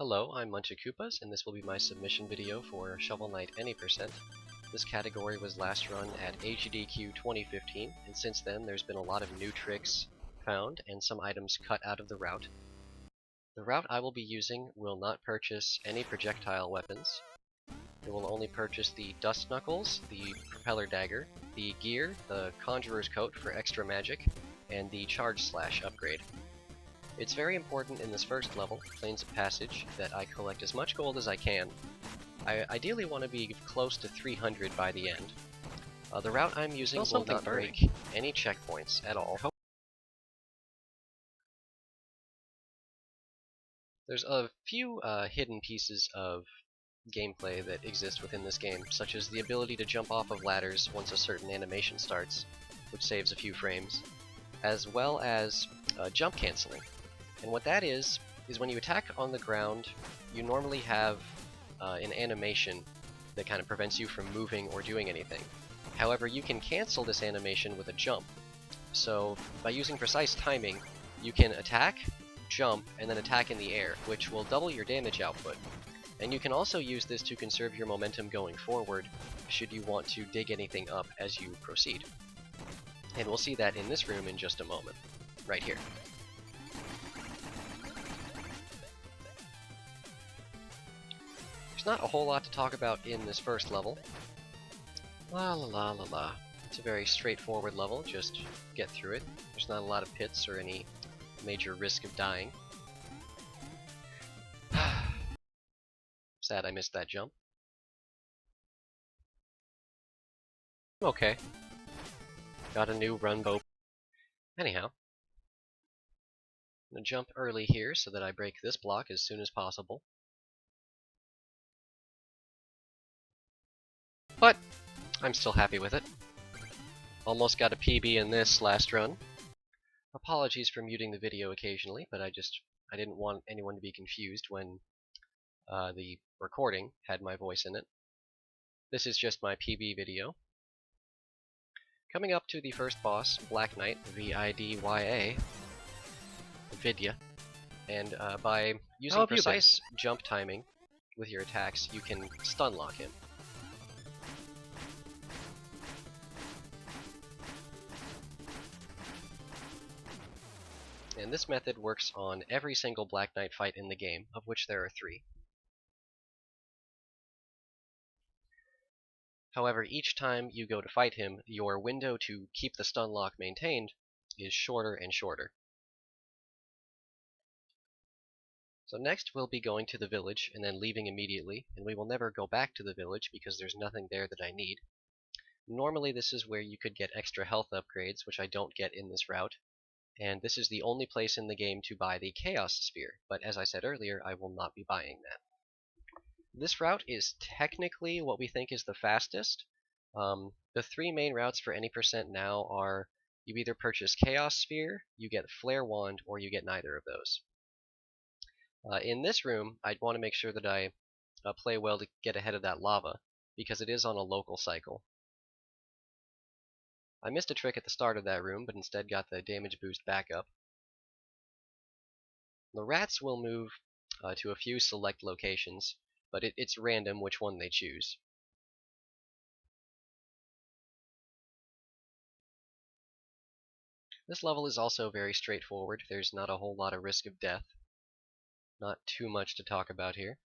Hello, I'm Munchakoopas, and this will be my submission video for Shovel Knight Any %. This category was last run at AGDQ 2015, and since then there's been a lot of new tricks found and some items cut out of the route. The route I will be using will not purchase any projectile weapons. It will only purchase the Dust Knuckles, the Propeller Dagger, the Gear, the Conjurer's Coat for extra magic, and the Charge Slash upgrade. It's very important in this first level, Plains of Passage, that I collect as much gold as I can. I ideally want to be close to 300 by the end. The route I'm using will not break any checkpoints at all. There's a few hidden pieces of gameplay that exist within this game, such as the ability to jump off of ladders once a certain animation starts, which saves a few frames, as well as jump canceling. And what that is when you attack on the ground, you normally have an animation that kind of prevents you from moving or doing anything. However, you can cancel this animation with a jump. So by using precise timing, you can attack, jump, and then attack in the air, which will double your damage output. And you can also use this to conserve your momentum going forward, should you want to dig anything up as you proceed. And we'll see that in this room in just a moment, right here. There's not a whole lot to talk about in this first level. La la la la la. It's a very straightforward level, just get through it. There's not a lot of pits or any major risk of dying. Sad I missed that jump. Okay. Got a new run bow. Anyhow. I'm gonna jump early here so that I break this block as soon as possible. But I'm still happy with it. Almost got a PB in this last run. Apologies for muting the video occasionally, but I didn't want anyone to be confused when the recording had my voice in it. This is just my PB video. Coming up to the first boss, Black Knight, V-I-D-Y-A, Vidya, and by using precise jump timing with your attacks, you can stun lock him. And this method works on every single Black Knight fight in the game, of which there are 3. However, each time you go to fight him, your window to keep the stun lock maintained is shorter and shorter. So next we'll be going to the village and then leaving immediately, and we will never go back to the village because there's nothing there that I need. Normally this is where you could get extra health upgrades, which I don't get in this route, and this is the only place in the game to buy the Chaos Sphere, but as I said earlier, I will not be buying that. This route is technically what we think is the fastest. The 3 main routes for any % now are you either purchase Chaos Sphere, you get Flare Wand, or you get neither of those. In this room, I'd want to make sure that I play well to get ahead of that lava, because it is on a local cycle. I missed a trick at the start of that room, but instead got the damage boost back up. The rats will move to a few select locations, but it's random which one they choose. This level is also very straightforward. There's not a whole lot of risk of death. Not too much to talk about here.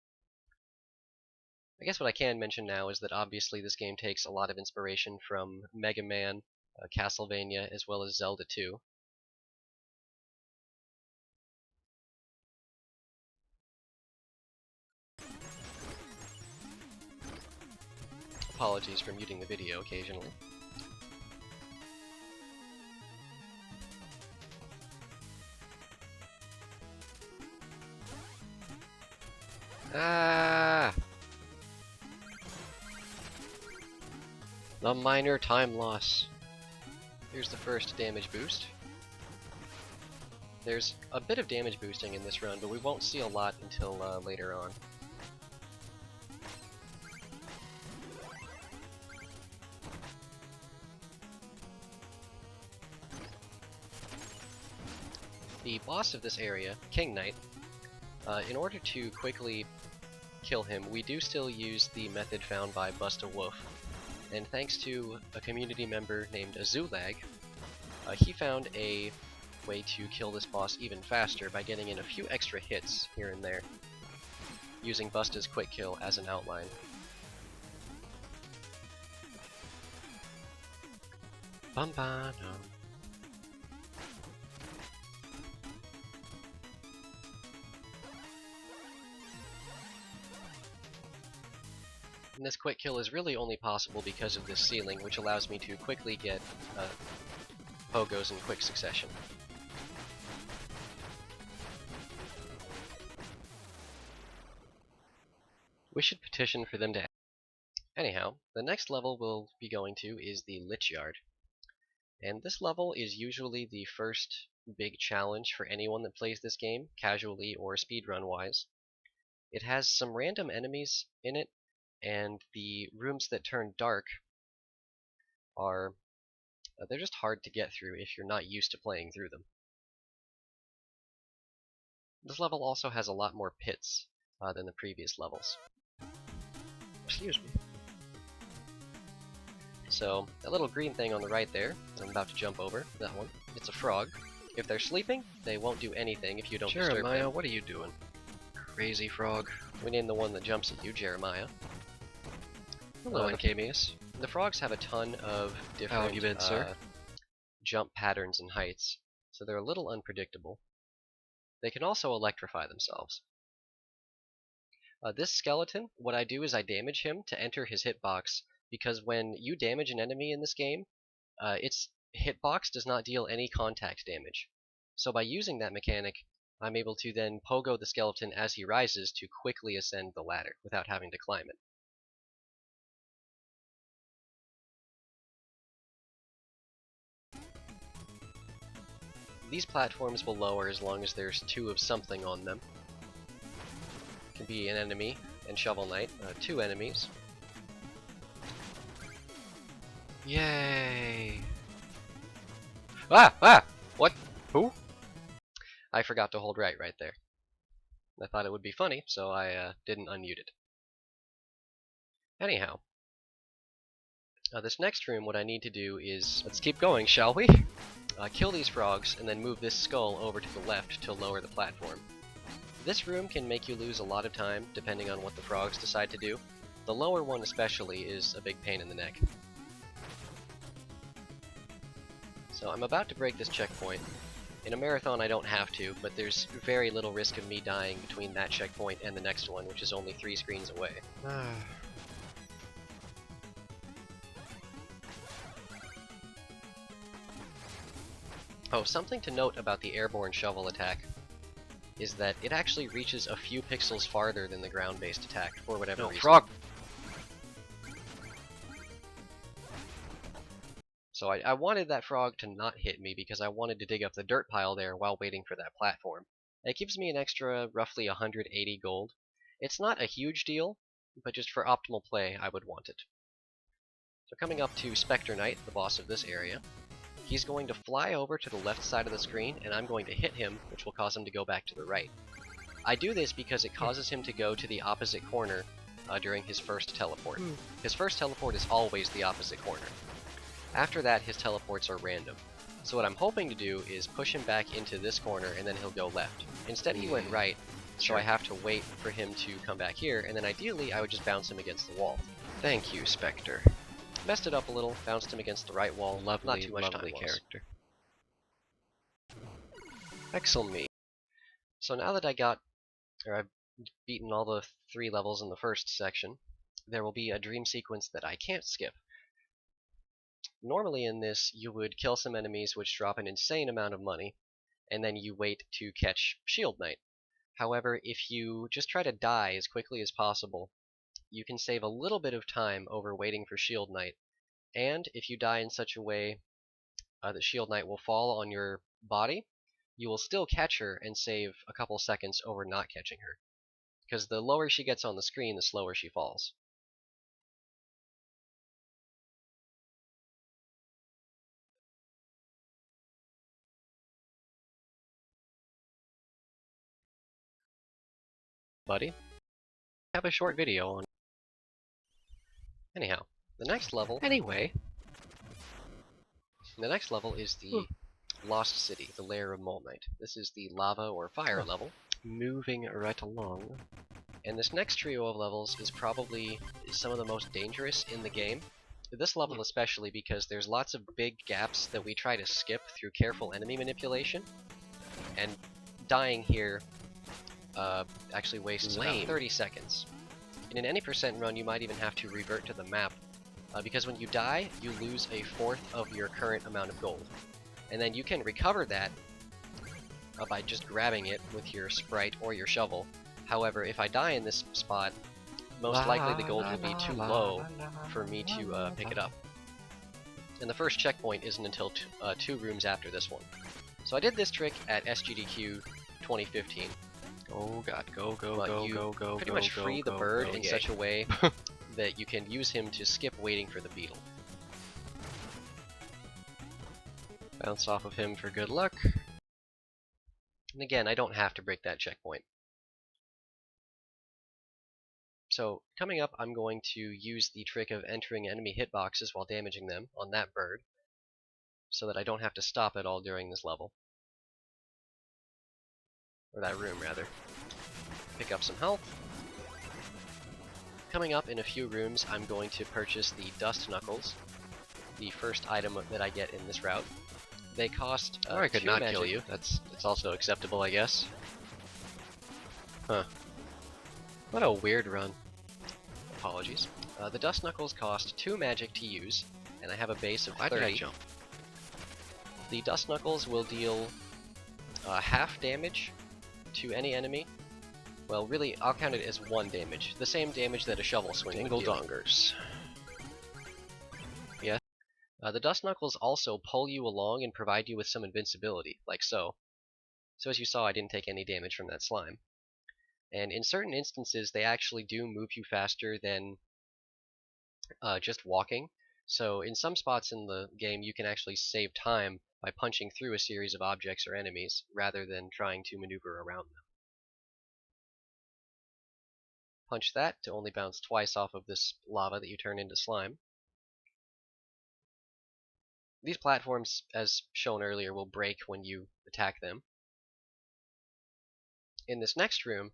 I guess what I can mention now is that obviously this game takes a lot of inspiration from Mega Man, Castlevania, as well as Zelda 2. Apologies for muting the video occasionally. Ah! The minor time loss. Here's the first damage boost. There's a bit of damage boosting in this run, but we won't see a lot until later on. The boss of this area, King Knight, In order to quickly kill him, we do still use the method found by Busta Wolf, and thanks to a community member named Azulag, he found a way to kill this boss even faster by getting in a few extra hits here and there, using Busta's quick kill as an outline. Bum-ba-dum. And this quick kill is really only possible because of this ceiling, which allows me to quickly get pogos in quick succession. We should petition for them to... Anyhow, the next level we'll be going to is the Lich Yard. And this level is usually the first big challenge for anyone that plays this game, casually or speedrun-wise. It has some random enemies in it, and the rooms that turn dark are... they're just hard to get through if you're not used to playing through them. This level also has a lot more pits than the previous levels. Excuse me. So, that little green thing on the right there, I'm about to jump over, that one, it's a frog. If they're sleeping, they won't do anything if you don't disturb them. Jeremiah, what are you doing? Crazy frog. We named the one that jumps at you, Jeremiah. Hello, Encamius. The frogs have a ton of different jump patterns and heights, so they're a little unpredictable. They can also electrify themselves. This skeleton, what I do is I damage him to enter his hitbox, because when you damage an enemy in this game, its hitbox does not deal any contact damage. So by using that mechanic, I'm able to then pogo the skeleton as he rises to quickly ascend the ladder without having to climb it. These platforms will lower as long as there's 2 of something on them. It can be an enemy and Shovel Knight, 2 enemies. Yay! Ah! Ah! What? Who? I forgot to hold right there. I thought it would be funny, so I didn't unmute it. Anyhow, this next room, what I need to do is... Let's keep going, shall we? Kill these frogs, and then move this skull over to the left to lower the platform. This room can make you lose a lot of time, depending on what the frogs decide to do. The lower one especially is a big pain in the neck. So I'm about to break this checkpoint. In a marathon I don't have to, but there's very little risk of me dying between that checkpoint and the next one, which is only 3 screens away. Oh, something to note about the airborne shovel attack is that it actually reaches a few pixels farther than the ground-based attack, for whatever reason. Frog! So I wanted that frog to not hit me because I wanted to dig up the dirt pile there while waiting for that platform. It gives me an extra roughly 180 gold. It's not a huge deal, but just for optimal play, I would want it. So coming up to Spectre Knight, the boss of this area, he's going to fly over to the left side of the screen, and I'm going to hit him, which will cause him to go back to the right. I do this because it causes him to go to the opposite corner during his first teleport. His first teleport is always the opposite corner. After that, his teleports are random. So what I'm hoping to do is push him back into this corner, and then he'll go left. Instead, he went right, so I have to wait for him to come back here, and then ideally, I would just bounce him against the wall. Thank you, Spectre. Messed it up a little, bounced him against the right wall. Lovely, not too much lovely character. Excellent. So now that I've beaten all the 3 levels in the first section, there will be a dream sequence that I can't skip. Normally in this, you would kill some enemies which drop an insane amount of money, and then you wait to catch Shield Knight. However, if you just try to die as quickly as possible, you can save a little bit of time over waiting for Shield Knight, and if you die in such a way that Shield Knight will fall on your body, you will still catch her and save a couple seconds over not catching her. Because the lower she gets on the screen, the slower she falls. buddy. I have a short video on. Anyhow, the next level. Anyway, the next level is the Lost City, the Lair of Mole Knight. This is the lava or fire level. Moving right along. And this next trio of levels is probably some of the most dangerous in the game. This level especially because there's lots of big gaps that we try to skip through careful enemy manipulation. And dying here actually wastes about 30 seconds. In an any percent run, you might even have to revert to the map, because when you die, you lose a fourth of your current amount of gold. And then you can recover that by just grabbing it with your sprite or your shovel. However, if I die in this spot, most likely the gold will be too low for me to pick it up. And the first checkpoint isn't until 2 rooms after this one. So I did this trick at SGDQ 2015. Oh god, go, Pretty much free the bird in such a way that you can use him to skip waiting for the beetle. Bounce off of him for good luck. And again, I don't have to break that checkpoint. So, coming up, I'm going to use the trick of entering enemy hitboxes while damaging them on that bird, so that I don't have to stop at all during this level. Or that room, rather. Pick up some health. Coming up in a few rooms, I'm going to purchase the Dust Knuckles, the first item that I get in this route. They cost or I could not magic. kill you. That's also acceptable, I guess. Huh. What a weird run. Apologies. The Dust Knuckles cost 2 magic to use, and I have a base of 30. Why did I jump? The Dust Knuckles will deal half damage to any enemy. Well, really, I'll count it as 1 damage. The same damage that a shovel swing would deal. Dongers. Yes. The Dust Knuckles also pull you along and provide you with some invincibility, like so. So as you saw, I didn't take any damage from that slime. And in certain instances, they actually do move you faster than just walking. So in some spots in the game, you can actually save time by punching through a series of objects or enemies, rather than trying to maneuver around them. Punch that to only bounce twice off of this lava that you turn into slime. These platforms, as shown earlier, will break when you attack them. In this next room,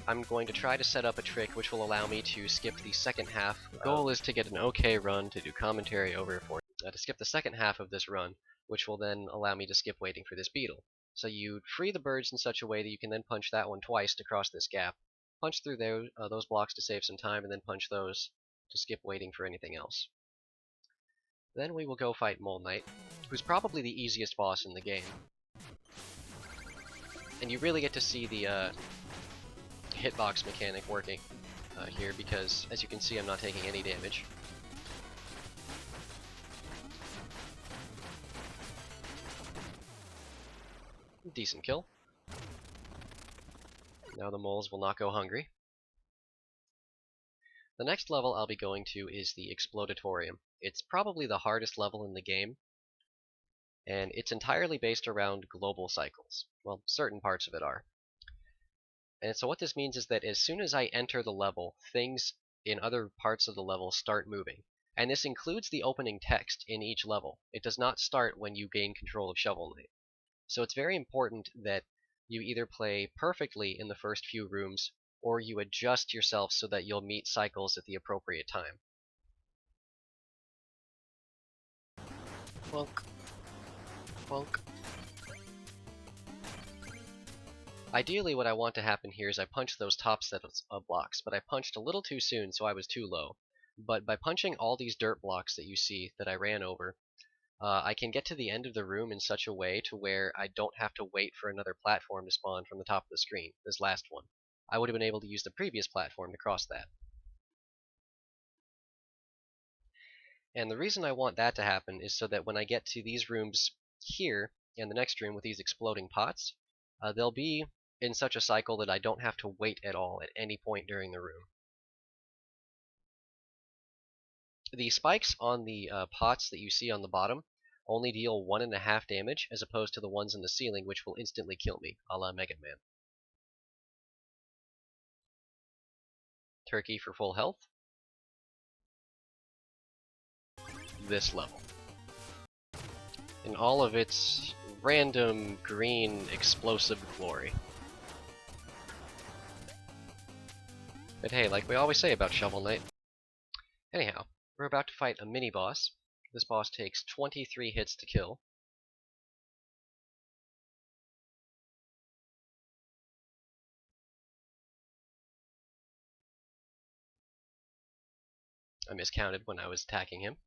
I'm going to try to set up a trick which will allow me to skip the second half. The goal is to get an okay run to do commentary over for to skip the second half of this run, which will then allow me to skip waiting for this beetle. So you free the birds in such a way that you can then punch that one twice to cross this gap. Punch through those blocks to save some time, and then punch those to skip waiting for anything else. Then we will go fight Mole Knight, who's probably the easiest boss in the game. And you really get to see the hitbox mechanic working here, because as you can see, I'm not taking any damage. Decent kill. Now the moles will not go hungry. The next level I'll be going to is the Explodatorium. It's probably the hardest level in the game, and it's entirely based around global cycles. Well, certain parts of it are. And so what this means is that as soon as I enter the level, things in other parts of the level start moving. And this includes the opening text in each level. It does not start when you gain control of Shovel Knight. So it's very important that you either play perfectly in the first few rooms, or you adjust yourself so that you'll meet cycles at the appropriate time. Plunk. Plunk. Ideally, what I want to happen here is I punch those top sets of blocks, but I punched a little too soon, so I was too low. But by punching all these dirt blocks that you see that I ran over, I can get to the end of the room in such a way to where I don't have to wait for another platform to spawn from the top of the screen, this last one. I would have been able to use the previous platform to cross that. And the reason I want that to happen is so that when I get to these rooms here, and the next room with these exploding pots, they'll be in such a cycle that I don't have to wait at all at any point during the room. The spikes on the pots that you see on the bottom only deal 1.5 damage, as opposed to the ones in the ceiling, which will instantly kill me, a la Mega Man. turkey for full health. This level. In all of its random green explosive glory. But hey, like we always say about Shovel Knight. Anyhow, we're about to fight a mini-boss. This boss takes 23 hits to kill. I miscounted when I was attacking him.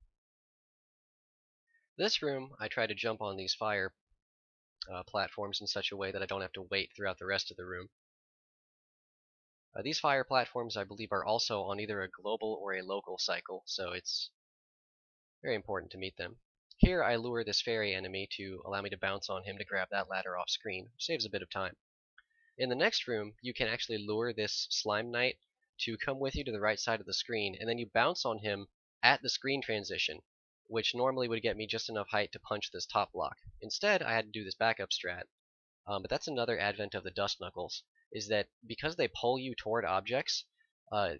This room, I try to jump on these fire platforms in such a way that I don't have to wait throughout the rest of the room. These fire platforms, I believe, are also on either a global or a local cycle, so it's very important to meet them. Here, I lure this fairy enemy to allow me to bounce on him to grab that ladder off screen, which saves a bit of time. In the next room, you can actually lure this slime knight to come with you to the right side of the screen, and then you bounce on him at the screen transition, which normally would get me just enough height to punch this top block. Instead, I had to do this backup strat. But that's another advent of the Dust Knuckles, is that because they pull you toward objects,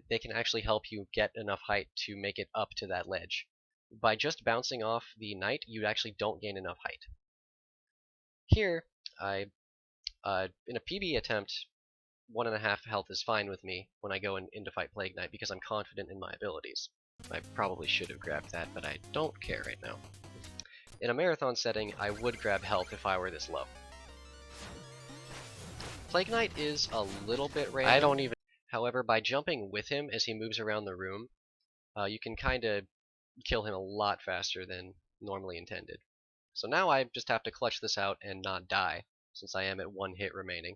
they can actually help you get enough height to make it up to that ledge. By just bouncing off the knight, you actually don't gain enough height. Here, in a PB attempt, 1.5 health is fine with me when I go in to fight Plague Knight because I'm confident in my abilities. I probably should have grabbed that, but I don't care right now. In a marathon setting, I would grab health if I were this low. Plague Knight is a little bit random. However, by jumping with him as he moves around the room, you can kind of kill him a lot faster than normally intended. So now I just have to clutch this out and not die, since I am at 1 hit remaining.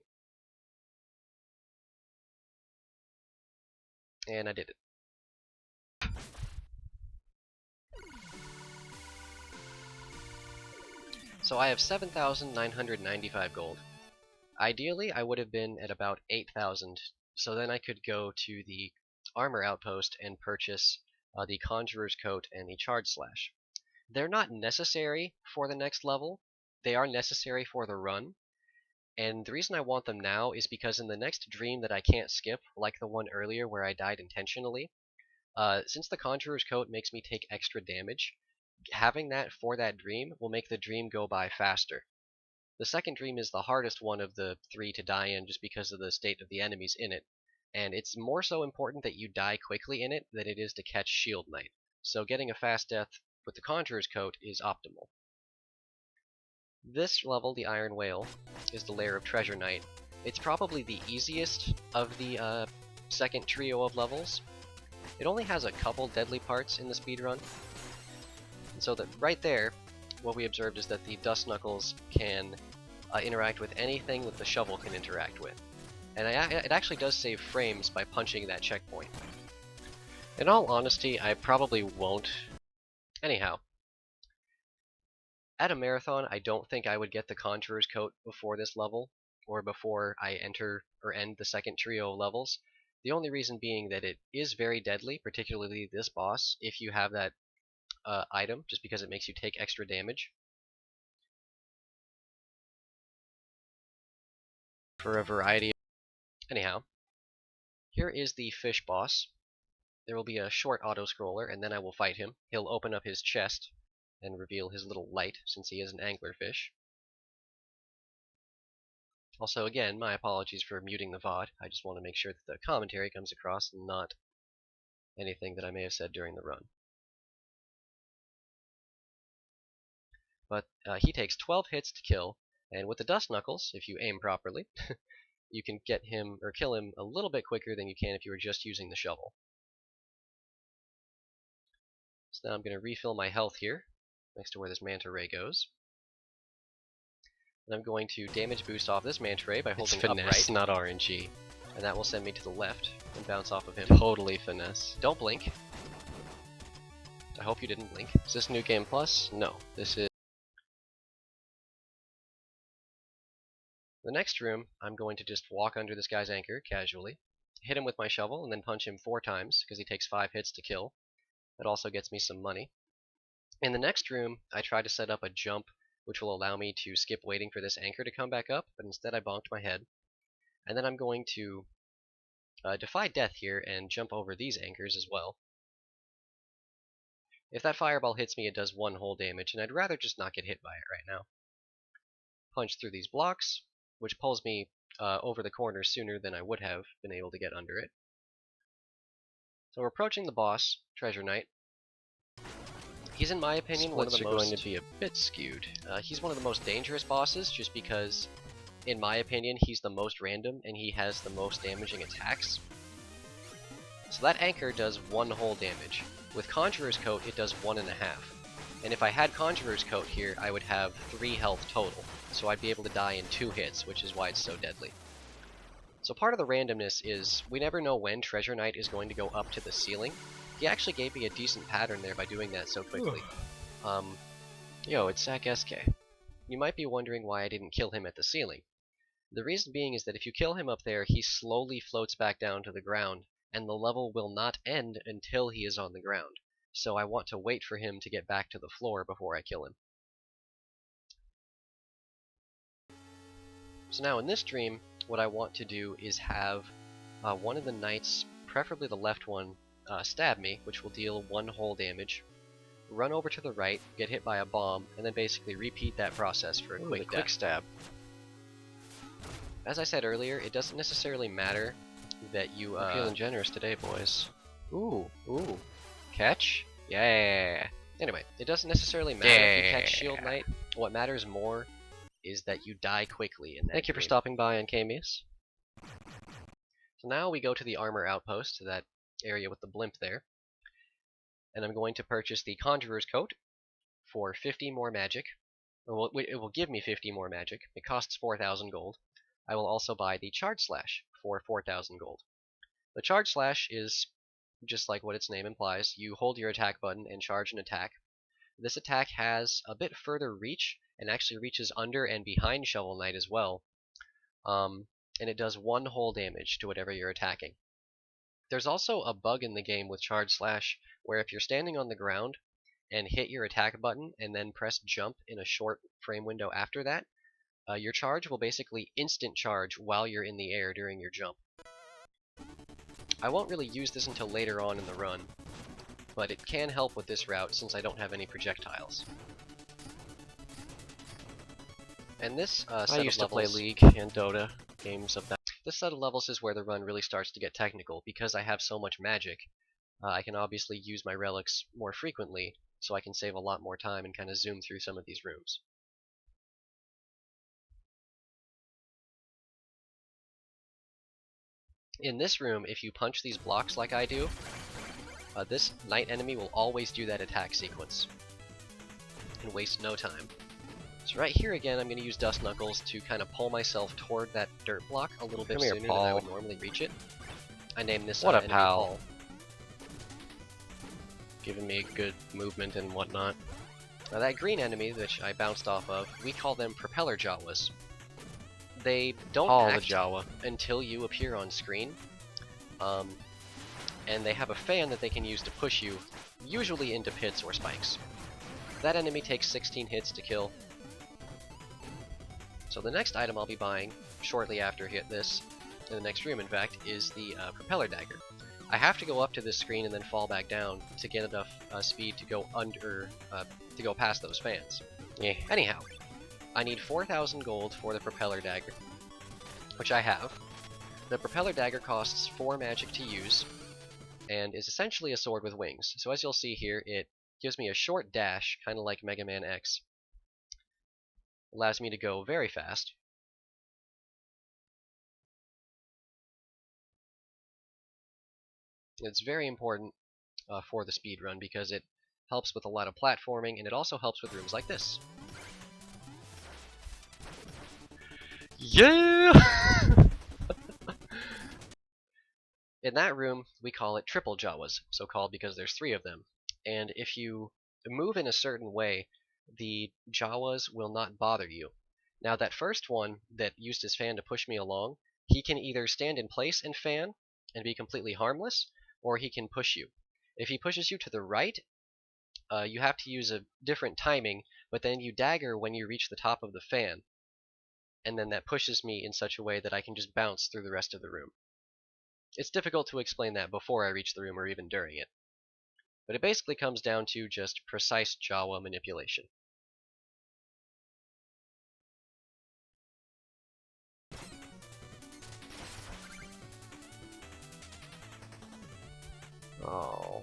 And I did it. So I have 7,995 gold. Ideally, I would have been at about 8,000, so then I could go to the armor outpost and purchase the Conjurer's Coat and the Charge Slash. They're not necessary for the next level, they are necessary for the run, and the reason I want them now is because in the next dream that I can't skip, like the one earlier where I died intentionally, since the Conjurer's Coat makes me take extra damage, having that for that dream will make the dream go by faster. The second dream is the hardest one of the 3 to die in just because of the state of the enemies in it, and it's more so important that you die quickly in it than it is to catch Shield Knight, so getting a fast death with the Conjurer's Coat is optimal. This level, the Iron Whale, is the Lair of Treasure Knight. It's probably the easiest of the second trio of levels. It only has a couple deadly parts in the speedrun, and so that right there, what we observed is that the Dust Knuckles can interact with anything that the shovel can interact with. And it actually does save frames by punching that checkpoint. In all honesty, I probably won't. Anyhow, at a marathon, I don't think I would get the Conjurer's Coat before this level, or before I enter or end the second trio of levels. The only reason being that it is very deadly, particularly this boss, if you have that item, just because it makes you take extra damage. For a variety of... Anyhow, here is the fish boss. There will be a short auto-scroller, and then I will fight him. He'll open up his chest and reveal his little light, since he is an anglerfish. Also, again, my apologies for muting the VOD. I just want to make sure that the commentary comes across and not anything that I may have said during the run. But he takes 12 hits to kill, and with the Dust Knuckles, if you aim properly, you can get him, or kill him, a little bit quicker than you can if you were just using the shovel. So now I'm going to refill my health here, next to where this Manta Ray goes. And I'm going to damage boost off this Manta Ray by holding finesse, upright, not RNG. and that will send me to the left and bounce off of him. Totally finesse. Don't blink. I hope you didn't blink. Is this New Game Plus? No, this is... The next room, I'm going to just walk under this guy's anchor casually, hit him with my shovel, and then punch him 4 times, because he takes 5 hits to kill. That also gets me some money. In the next room, I try to set up a jump which will allow me to skip waiting for this anchor to come back up, but instead I bonked my head. And then I'm going to defy death here and jump over these anchors as well. If that fireball hits me, it does 1 whole damage, and I'd rather just not get hit by it right now. Punch through these blocks, which pulls me over the corner sooner than I would have been able to get under it. So we're approaching the boss, Treasure Knight. He's, in my opinion, one of the most... going to be a bit skewed. He's one of the most dangerous bosses, just because, in my opinion, he's the most random and he has the most damaging attacks. So that anchor does 1 whole damage. With Conjurer's Coat, it does 1.5. And if I had Conjurer's Coat here, I would have 3 health total. So I'd be able to die in 2 hits, which is why it's so deadly. So part of the randomness is, we never know when Treasure Knight is going to go up to the ceiling. He actually gave me a decent pattern there by doing that so quickly. Yo, it's Zach SK. You might be wondering why I didn't kill him at the ceiling. The reason being is that if you kill him up there, he slowly floats back down to the ground, and the level will not end until he is on the ground. So I want to wait for him to get back to the floor before I kill him. So now in this dream, what I want to do is have one of the knights, preferably the left one, stab me, which will deal 1 whole damage, run over to the right, get hit by a bomb, and then basically repeat that process for a quick stab. As I said earlier, it doesn't necessarily matter that you... We're feeling generous today, boys. Ooh. Catch? Yeah. Anyway, it doesn't necessarily matter if you catch Shield Knight. What matters more is that you die quickly in that Thank you for dream. stopping by on Kamius. So now we go to the armor outpost, to that area with the blimp there. And I'm going to purchase the Conjurer's Coat for 50 more magic. Well, it will give me 50 more magic. It costs 4,000 gold. I will also buy the Charge Slash for 4,000 gold. The Charge Slash is just like what its name implies. You hold your attack button and charge an attack. This attack has a bit further reach and actually reaches under and behind Shovel Knight as well. And it does 1 whole damage to whatever you're attacking. There's also a bug in the game with Charge Slash where if you're standing on the ground and hit your attack button and then press jump in a short frame window after that, your charge will basically instant charge while you're in the air during your jump. I won't really use this until later on in the run, but it can help with this route since I don't have any projectiles. And this set I used to of play levels, League and Dota games of that. this set of levels is where the run really starts to get technical. Because I have so much magic, I can obviously use my relics more frequently, so I can save a lot more time and kind of zoom through some of these rooms. In this room, if you punch these blocks like I do, this knight enemy will always do that attack sequence and waste no time. So right here again, I'm going to use Dust Knuckles to kind of pull myself toward that dirt block a little bit sooner than I would normally reach it. I named this What a enemy pal. Paul. Giving me good movement and whatnot. Now that green enemy, which I bounced off of, we call them Propeller Jawas. They don't act Jawa. until you appear on screen, and they have a fan that they can use to push you, usually into pits or spikes. That enemy takes 16 hits to kill. So the next item I'll be buying, shortly after hit this, in the next room in fact, is the Propeller Dagger. I have to go up to this screen and then fall back down to get enough speed to go to go past those fans. Yeah. Anyhow, I need 4,000 gold for the Propeller Dagger, which I have. The Propeller Dagger costs 4 magic to use, and is essentially a sword with wings. So as you'll see here, it gives me a short dash, kind of like Mega Man X. Allows me to go very fast. It's very important for the speed run because it helps with a lot of platforming, and it also helps with rooms like this. Yeah! In that room, we call it Triple Jawas, so called because there's 3 of them. And if you move in a certain way, the Jawas will not bother you. Now that first one that used his fan to push me along, he can either stand in place and fan and be completely harmless, or he can push you. If he pushes you to the right, you have to use a different timing, but then you dagger when you reach the top of the fan, and then that pushes me in such a way that I can just bounce through the rest of the room. It's difficult to explain that before I reach the room or even during it. But it basically comes down to just precise Jawa manipulation. Oh.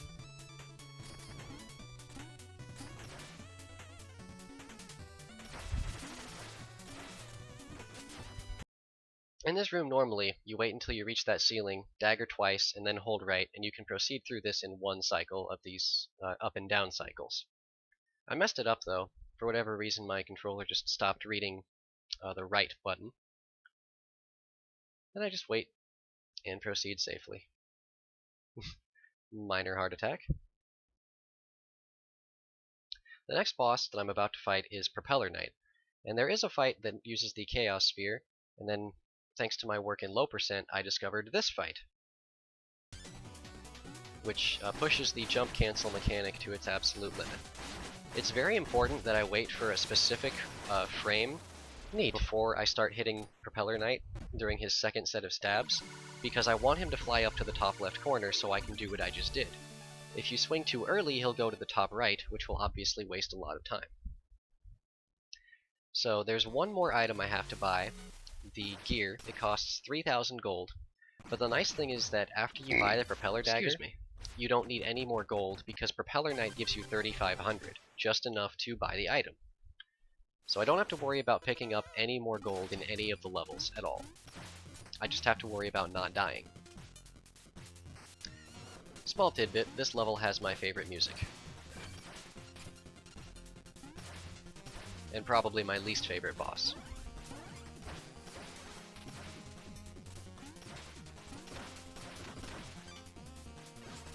In this room normally, you wait until you reach that ceiling, dagger twice, and then hold right, and you can proceed through this in one cycle of these up and down cycles. I messed it up though. For whatever reason, my controller just stopped reading the right button. Then I just wait and proceed safely. Minor heart attack. The next boss that I'm about to fight is Propeller Knight, and there is a fight that uses the Chaos Sphere, and then thanks to my work in low percent, I discovered this fight, which pushes the jump cancel mechanic to its absolute limit. It's very important that I wait for a specific frame before I start hitting Propeller Knight during his second set of stabs, because I want him to fly up to the top left corner so I can do what I just did. If you swing too early, he'll go to the top right, which will obviously waste a lot of time. So there's one more item I have to buy, the gear. It costs 3,000 gold, but the nice thing is that after you buy the Propeller Dagger, you don't need any more gold because Propeller Knight gives you 3,500, just enough to buy the item. So I don't have to worry about picking up any more gold in any of the levels at all. I just have to worry about not dying. Small tidbit, this level has my favorite music. And probably my least favorite boss.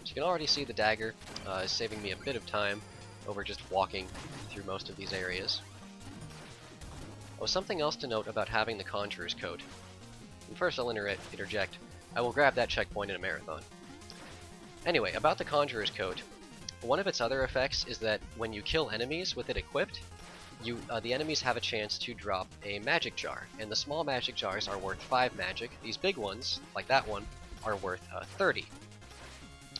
So you can already see the dagger is saving me a bit of time over just walking through most of these areas. Oh, something else to note about having the Conjurer's Coat. And first I'll interject, I will grab that checkpoint in a marathon. Anyway, about the Conjurer's Coat, one of its other effects is that when you kill enemies with it equipped, the enemies have a chance to drop a magic jar, and the small magic jars are worth 5 magic. These big ones, like that one, are worth 30.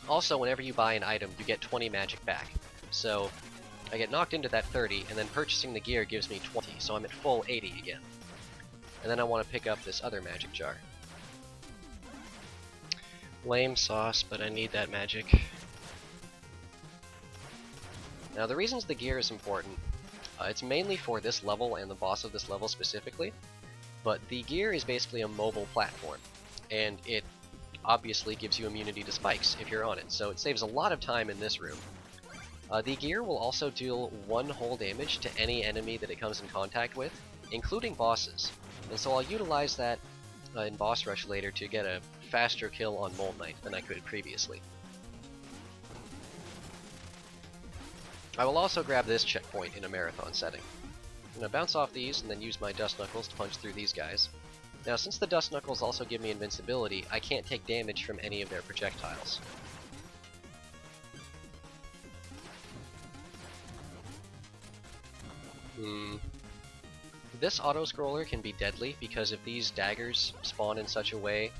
Also, whenever you buy an item, you get 20 magic back. So I get knocked into that 30, and then purchasing the gear gives me 20, so I'm at full 80 again. And then I want to pick up this other magic jar. Lame sauce, but I need that magic. Now the reasons the gear is important, it's mainly for this level and the boss of this level specifically, but the gear is basically a mobile platform, and it obviously gives you immunity to spikes if you're on it, so it saves a lot of time in this room. The gear will also deal 1 whole damage to any enemy that it comes in contact with, including bosses, and so I'll utilize that in Boss Rush later to get a faster kill on Mole Knight than I could previously. I will also grab this checkpoint in a marathon setting. I'm going to bounce off these and then use my Dust Knuckles to punch through these guys. Now since the Dust Knuckles also give me invincibility, I can't take damage from any of their projectiles. This auto-scroller can be deadly because if these daggers spawn in such a way,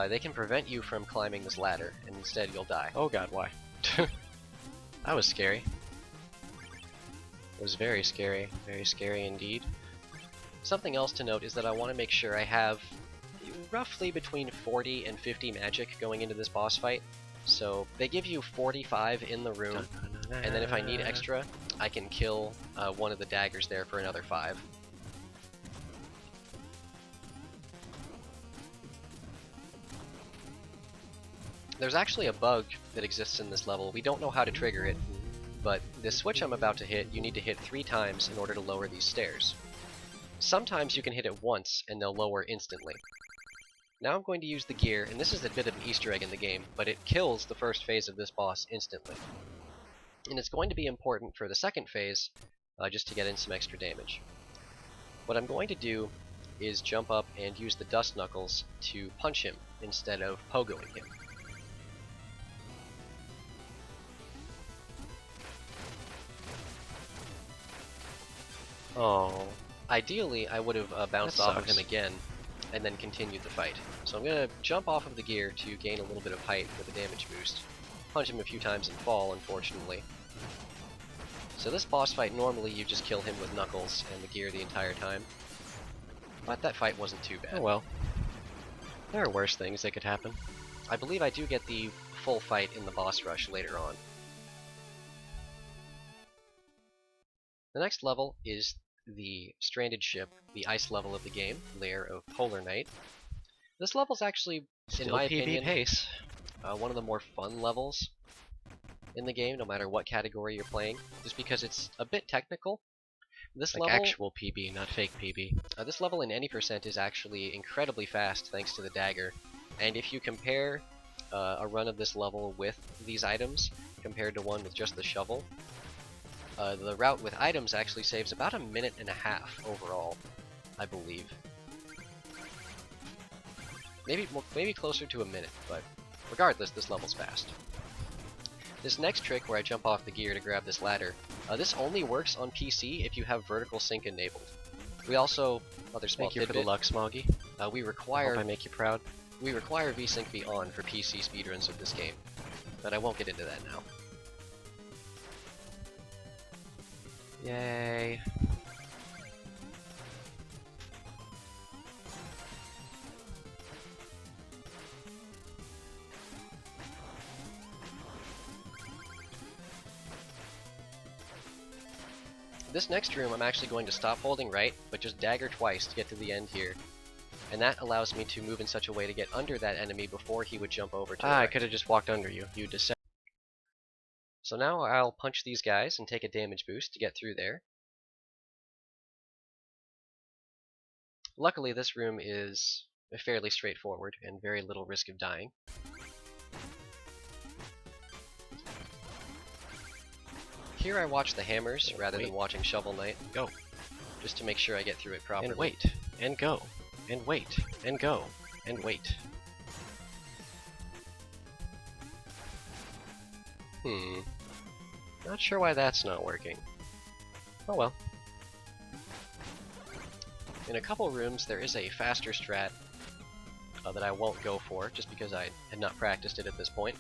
they can prevent you from climbing this ladder, and instead you'll die. Oh god, why? That was scary. It was very scary indeed. Something else to note is that I want to make sure I have roughly between 40 and 50 magic going into this boss fight. So they give you 45 in the room, and then if I need extra, I can kill one of the daggers there for another 5. There's actually a bug that exists in this level. We don't know how to trigger it, but this switch I'm about to hit, you need to hit 3 times in order to lower these stairs. Sometimes you can hit it once and they'll lower instantly. Now I'm going to use the gear, and this is a bit of an Easter egg in the game, but it kills the first phase of this boss instantly. And it's going to be important for the second phase, just to get in some extra damage. What I'm going to do is jump up and use the Dust Knuckles to punch him instead of pogoing him. Oh. Ideally, I would have bounced off of him again, and then continued the fight. So I'm going to jump off of the gear to gain a little bit of height with a damage boost. Punch him a few times and fall, unfortunately. So this boss fight, normally you just kill him with Knuckles and the gear the entire time. But that fight wasn't too bad. Oh well. There are worse things that could happen. I believe I do get the full fight in the boss rush later on. The next level is the stranded ship, the ice level of the game, Lair of Polar Night. This level's actually, in my opinion, pace. One of the more fun levels in the game, no matter what category you're playing, just because it's a bit technical. This Like level, actual PB, not fake PB. this level in any percent is actually incredibly fast thanks to the dagger, and if you compare a run of this level with these items compared to one with just the shovel, the route with items actually saves about 1.5 minutes overall, I believe. Maybe closer to a minute, but regardless, this level's fast. This next trick where I jump off the gear to grab this ladder, this only works on PC if you have vertical sync enabled. We also, other small Thank you for the luck, Smoggy. we I require hope I make you proud. we require VSync be on for PC speedruns of this game, but I won't get into that now. Yay. This next room I'm actually going to stop holding right, but just dagger twice to get to the end here. And that allows me to move in such a way to get under that enemy before he would jump over to the I right. could have just walked under you. You deceptive. So now I'll punch these guys and take a damage boost to get through there. Luckily this room is fairly straightforward and very little risk of dying. Here I watch the hammers rather than watching Shovel Knight. Go. Just to make sure I get through it properly. And wait. And go. And wait. And go. And wait. Not sure why that's not working. Oh well. In a couple rooms there is a faster strat that I won't go for, just because I had not practiced it at this point.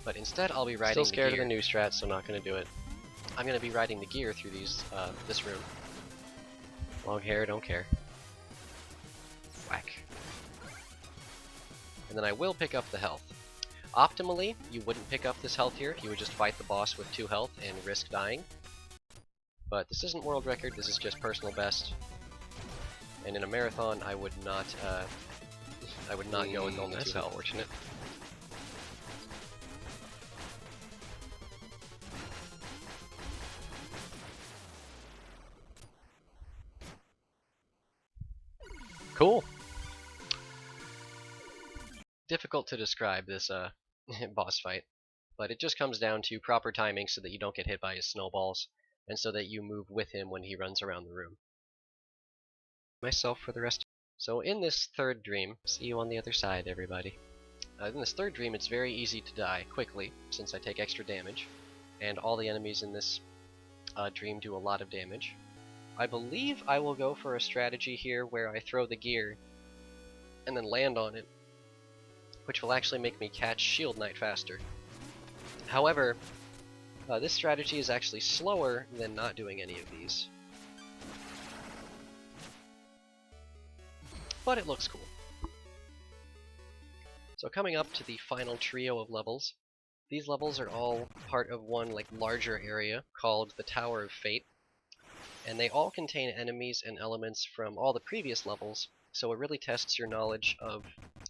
But instead I'll be riding Still scared the gear. of the new strats, so not gonna do it. I'm gonna be riding the gear through this room. Long hair, don't care. Whack. And then I will pick up the health. Optimally, you wouldn't pick up this health here, you would just fight the boss with 2 health and risk dying. But this isn't world record, this is just personal best. And in a marathon, I would not go with only 2 health. Unfortunate. Cool. Difficult to describe this boss fight, but it just comes down to proper timing so that you don't get hit by his snowballs, and so that you move with him when he runs around the room. Myself for the rest. So in this third dream, See you on the other side, everybody. it's very easy to die quickly, since I take extra damage, and all the enemies in this dream do a lot of damage. I believe I will go for a strategy here where I throw the gear and then land on it, which will actually make me catch Shield Knight faster. However, this strategy is actually slower than not doing any of these. But it looks cool. So coming up to the final trio of levels, these levels are all part of one larger area called the Tower of Fate, and they all contain enemies and elements from all the previous levels, so it really tests your knowledge of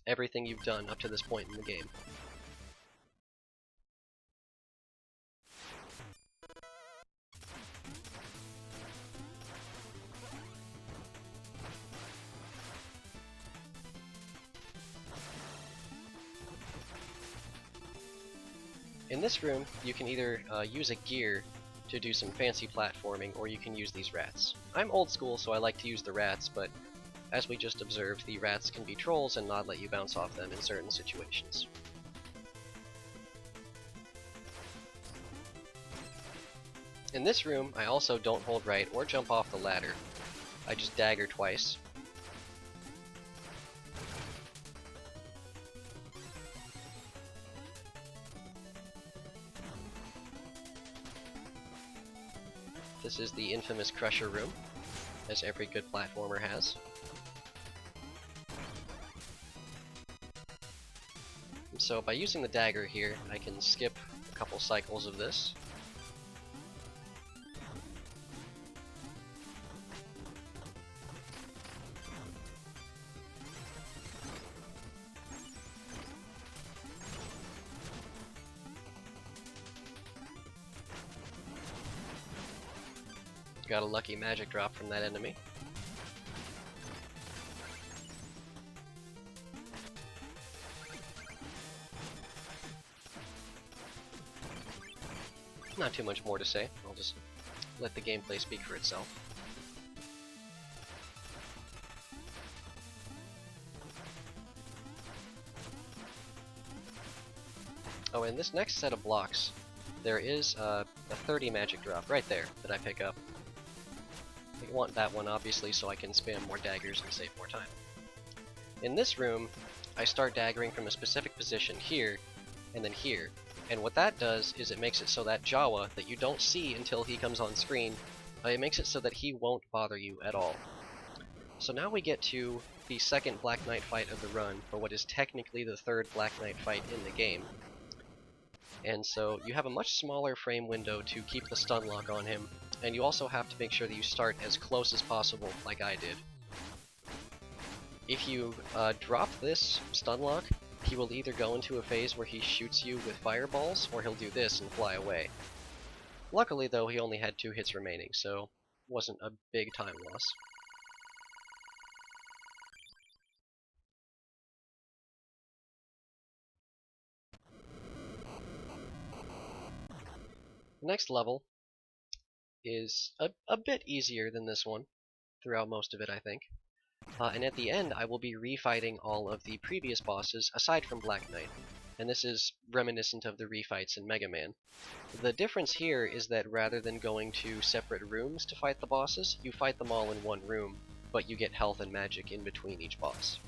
everything you've done up to this point in the game. In this room, you can either use a gear to do some fancy platforming, or you can use these rats. I'm old school, so I like to use the rats, but as we just observed, the rats can be trolls and not let you bounce off them in certain situations. In this room, I also don't hold right or jump off the ladder. I just dagger twice. This is the infamous Crusher room, as every good platformer has. So by using the dagger here, I can skip a couple cycles of this. Got a lucky magic drop from that enemy. Not too much more to say. I'll just let the gameplay speak for itself. Oh, and this next set of blocks, there is a 30 magic drop right there that I pick up. I want that one obviously so I can spam more daggers and save more time. In this room, I start daggering from a specific position here, and then here. And what that does is it makes it so that Jawa, that you don't see until he comes on screen, it makes it so that he won't bother you at all. So now we get to the second Black Knight fight of the run, for what is technically the third Black Knight fight in the game. And so you have a much smaller frame window to keep the stun lock on him, and you also have to make sure that you start as close as possible, like I did. If you drop this stun lock, he will either go into a phase where he shoots you with fireballs, or he'll do this and fly away. Luckily though, he only had 2 hits remaining, so it wasn't a big time loss. The next level is a bit easier than this one, throughout most of it I think. And at the end I will be refighting all of the previous bosses aside from Black Knight. And this is reminiscent of the refights in Mega Man. The difference here is that rather than going to separate rooms to fight the bosses, you fight them all in one room, but you get health and magic in between each boss.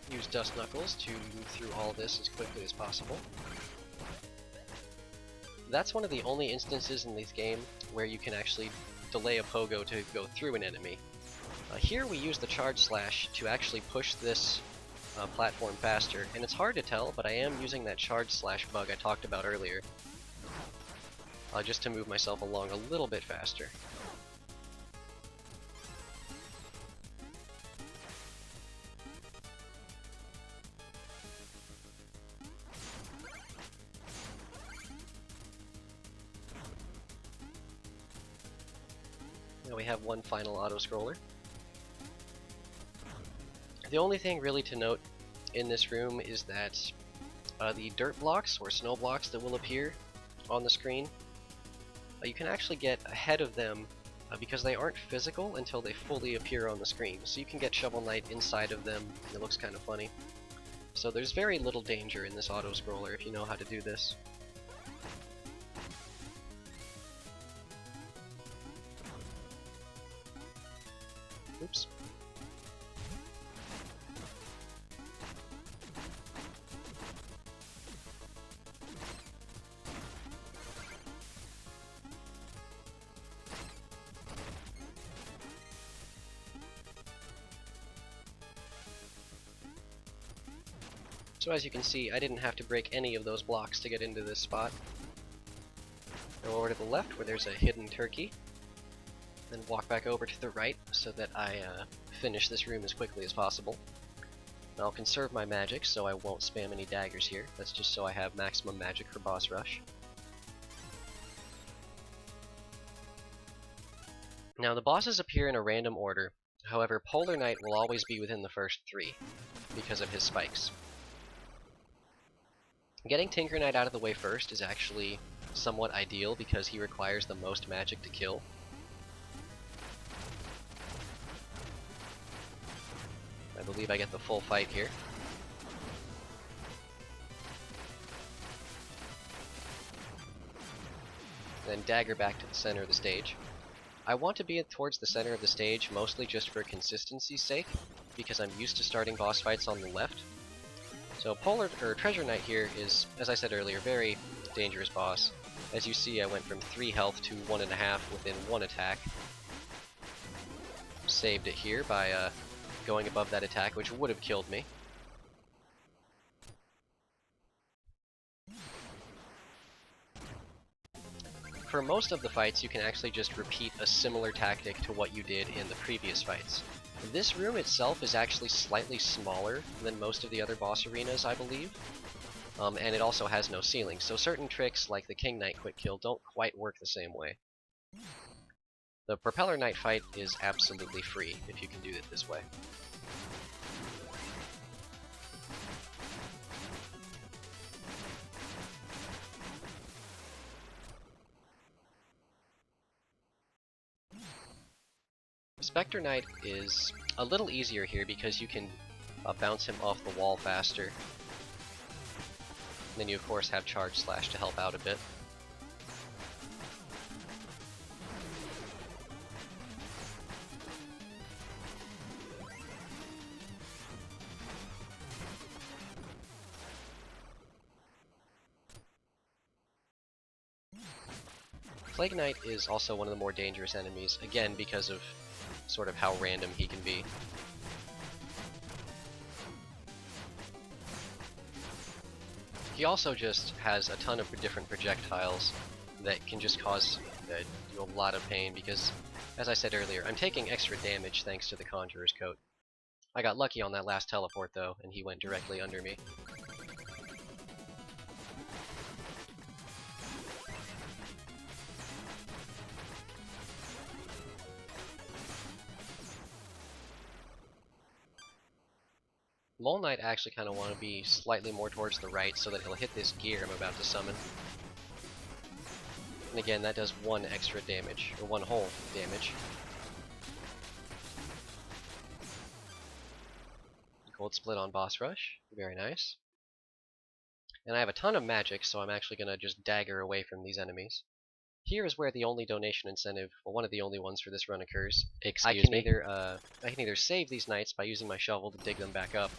Use Dust Knuckles to move through all this as quickly as possible. That's one of the only instances in this game where you can actually delay a pogo to go through an enemy. Here we use the Charge Slash to actually push this platform faster, and it's hard to tell, but I am using that Charge Slash bug I talked about earlier, just to move myself along a little bit faster. Now we have one final auto-scroller. The only thing really to note in this room is that the dirt blocks or snow blocks that will appear on the screen, you can actually get ahead of them because they aren't physical until they fully appear on the screen. So you can get Shovel Knight inside of them, and it looks kind of funny. So there's very little danger in this auto-scroller if you know how to do this. Oops. So as you can see, I didn't have to break any of those blocks to get into this spot. Go over to the left where there's a hidden turkey, then walk back over to the right so that I finish this room as quickly as possible. I'll conserve my magic so I won't spam any daggers here. That's just so I have maximum magic for boss rush. Now the bosses appear in a random order, however Polar Knight will always be within the first 3 because of his spikes. Getting Tinker Knight out of the way first is actually somewhat ideal because he requires the most magic to kill. I believe I get the full fight here. Then dagger back to the center of the stage. I want to be towards the center of the stage mostly just for consistency's sake, because I'm used to starting boss fights on the left. So Treasure Knight here is, as I said earlier, very dangerous boss. As you see, I went from 3 health to 1.5 within 1 attack. Saved it here by going above that attack, which would have killed me. For most of the fights, you can actually just repeat a similar tactic to what you did in the previous fights. This room itself is actually slightly smaller than most of the other boss arenas, I believe. And it also has no ceiling, so certain tricks like the King Knight quick kill don't quite work the same way. The Propeller Knight fight is absolutely free if you can do it this way. Spectre Knight is a little easier here because you can bounce him off the wall faster. And then you of course have Charge Slash to help out a bit. Plague Knight is also one of the more dangerous enemies, again because of sort of how random he can be. He also just has a ton of different projectiles that can just cause you a lot of pain because, as I said earlier, I'm taking extra damage thanks to the Conjurer's Coat. I got lucky on that last teleport though, and he went directly under me. Mole Knight actually kind of want to be slightly more towards the right so that he'll hit this gear I'm about to summon. And again, that does 1 extra damage, or 1 whole damage. Gold split on boss rush, very nice. And I have a ton of magic, so I'm actually going to just dagger away from these enemies. Here is where the only donation incentive, well, one of the only ones for this run occurs. I can either save these knights by using my shovel to dig them back up,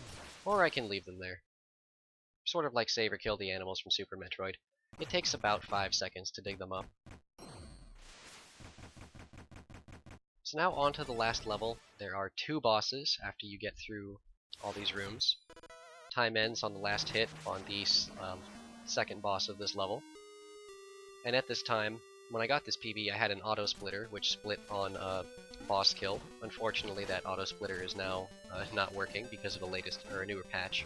or I can leave them there. Sort of like save or kill the animals from Super Metroid. It takes about 5 seconds to dig them up. So now on to the last level. There are 2 bosses after you get through all these rooms. Time ends on the last hit on the second boss of this level. And at this time, when I got this PB, I had an auto splitter, which split on boss kill. Unfortunately, that auto splitter is now not working because of a newer patch.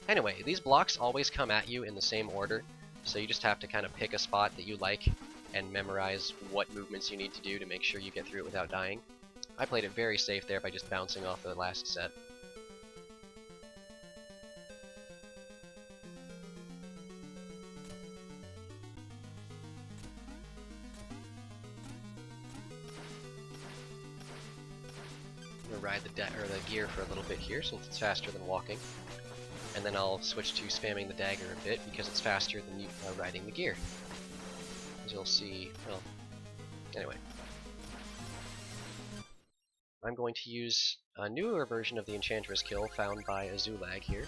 Anyway, these blocks always come at you in the same order, so you just have to kind of pick a spot that you like and memorize what movements you need to do to make sure you get through it without dying. I played it very safe there by just bouncing off the last set. Ride the gear for a little bit here since it's faster than walking, and then I'll switch to spamming the dagger a bit because it's faster than riding the gear. As you'll see, well, anyway. I'm going to use a newer version of the Enchantress kill found by Azulag here.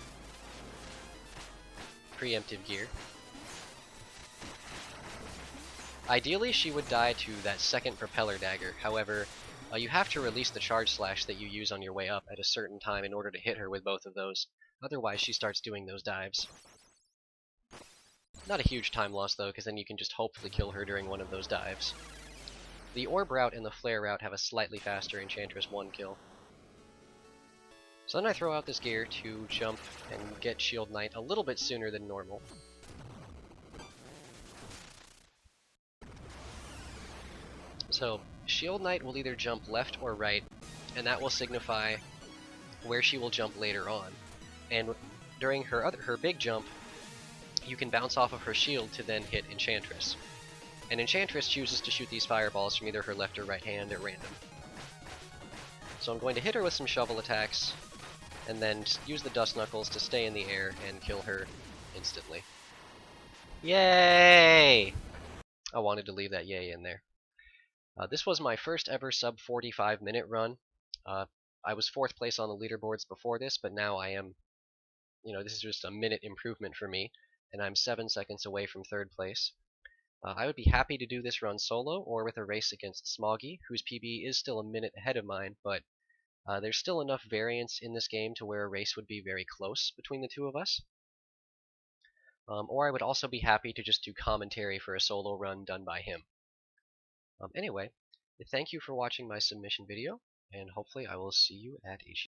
Preemptive gear. Ideally, she would die to that second propeller dagger, however, you have to release the Charge Slash that you use on your way up at a certain time in order to hit her with both of those. Otherwise, she starts doing those dives. Not a huge time loss though, because then you can just hopefully kill her during one of those dives. The Orb route and the Flare route have a slightly faster Enchantress 1 kill. So then I throw out this gear to jump and get Shield Knight a little bit sooner than normal. So, Shield Knight will either jump left or right, and that will signify where she will jump later on. And during her big jump, you can bounce off of her shield to then hit Enchantress. And Enchantress chooses to shoot these fireballs from either her left or right hand at random. So I'm going to hit her with some shovel attacks, and then use the Dust Knuckles to stay in the air and kill her instantly. Yay! I wanted to leave that yay in there. This was my first ever sub 45 minute run. I was 4th place on the leaderboards before this, but now I am, this is just a minute improvement for me, and I'm 7 seconds away from 3rd place. I would be happy to do this run solo or with a race against Smoggy, whose PB is still a minute ahead of mine, but there's still enough variance in this game to where a race would be very close between the two of us. Or I would also be happy to just do commentary for a solo run done by him. Anyway, thank you for watching my submission video, and hopefully I will see you at AGDQ.